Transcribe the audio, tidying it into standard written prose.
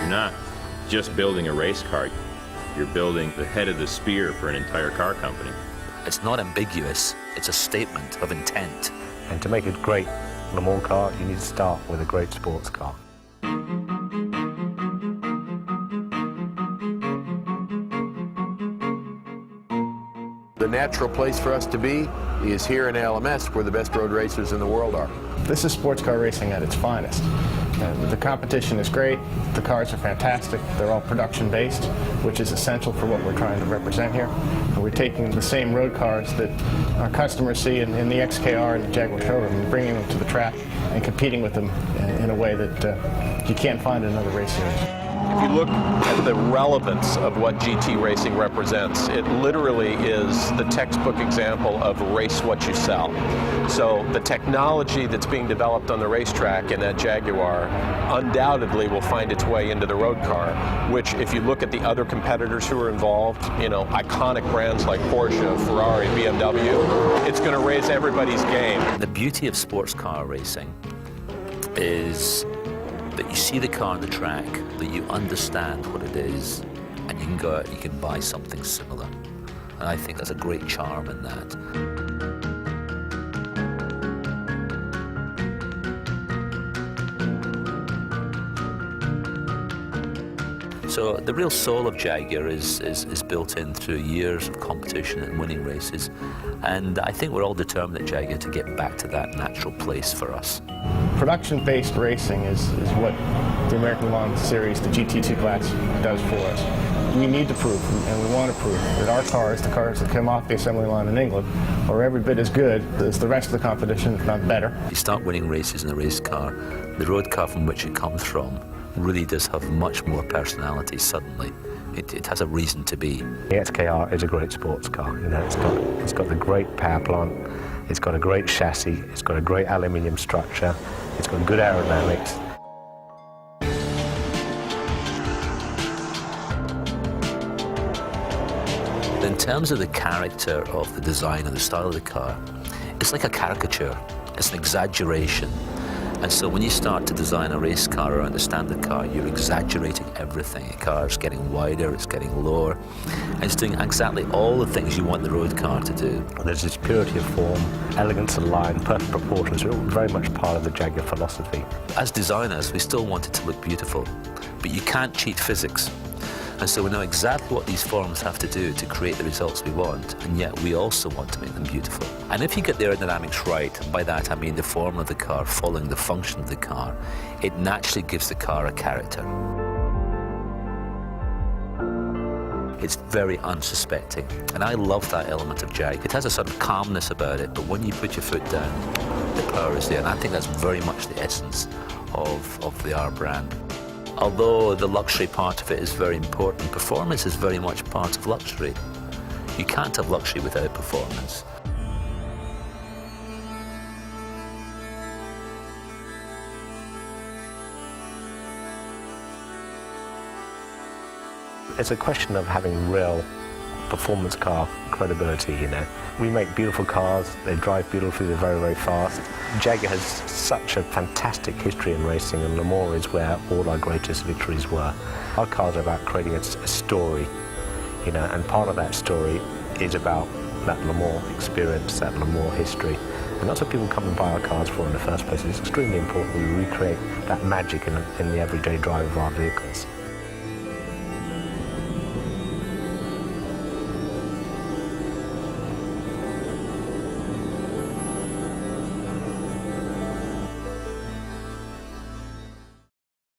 You're not just building a race car, you're building the head of the spear for an entire car company. It's not ambiguous, it's a statement of intent. And to make a great Le Mans car, you need to start with a great sports car. The natural place for us to be is here in LMS, where the best road racers in the world are. This is sports car racing at its finest. The competition is great, the cars are fantastic, they're all production-based, which is essential for what we're trying to represent here. And we're taking the same road cars that our customers see in the XKR and the Jaguar showroom and bringing them to the track and competing with them in a way that you can't find in another race series. If you look at the relevance of what GT racing represents, it literally is the textbook example of race what you sell. So the technology that's being developed on the racetrack in that Jaguar undoubtedly will find its way into the road car, which if you look at the other competitors who are involved, you know, iconic brands like Porsche, Ferrari, BMW, it's going to raise everybody's game. The beauty of sports car racing is that you see the car on the track, that you understand what it is, and you can go out and you can buy something similar. And I think there's a great charm in that. So the real soul of Jaguar is built in through years of competition and winning races. And I think we're all determined at Jaguar to get back to that natural place for us. Production-based racing is what the American Le Mans Series, the GT2 class, does for us. We need to prove, and we want to prove, that our cars, the cars that come off the assembly line in England, are every bit as good as the rest of the competition, if not better. You start winning races in a race car, the road car from which it comes from really does have much more personality suddenly. It has a reason to be. The XKR is a great sports car. You know, it's got the great power plant, it's got a great chassis, it's got a great aluminium structure, it's got good aerodynamics. In terms of the character of the design and the style of the car, it's like a caricature, it's an exaggeration. And so when you start to design a race car or understand the car, you're exaggerating everything. The car's getting wider, it's getting lower, and it's doing exactly all the things you want the road car to do. There's this purity of form, elegance of line, perfect proportions, are all very much part of the Jaguar philosophy. As designers, we still want it to look beautiful, but you can't cheat physics. And so we know exactly what these forms have to do to create the results we want, and yet we also want to make them beautiful. And if you get the aerodynamics right, and by that I mean the form of the car following the function of the car, it naturally gives the car a character. It's very unsuspecting, and I love that element of Jag. It has a sort of calmness about it, but when you put your foot down, the power is there, and I think that's very much the essence of the R brand. Although the luxury part of it is very important, performance is very much part of luxury. You can't have luxury without performance. It's a question of having real performance car credibility, you know. We make beautiful cars, they drive beautifully, they're very, very fast. Jaguar has such a fantastic history in racing, and Le Mans is where all our greatest victories were. Our cars are about creating a story, you know, and part of that story is about that Le Mans experience, that Le Mans history. And that's what people come and buy our cars for in the first place. It's extremely important we recreate that magic in the everyday drive of our vehicles.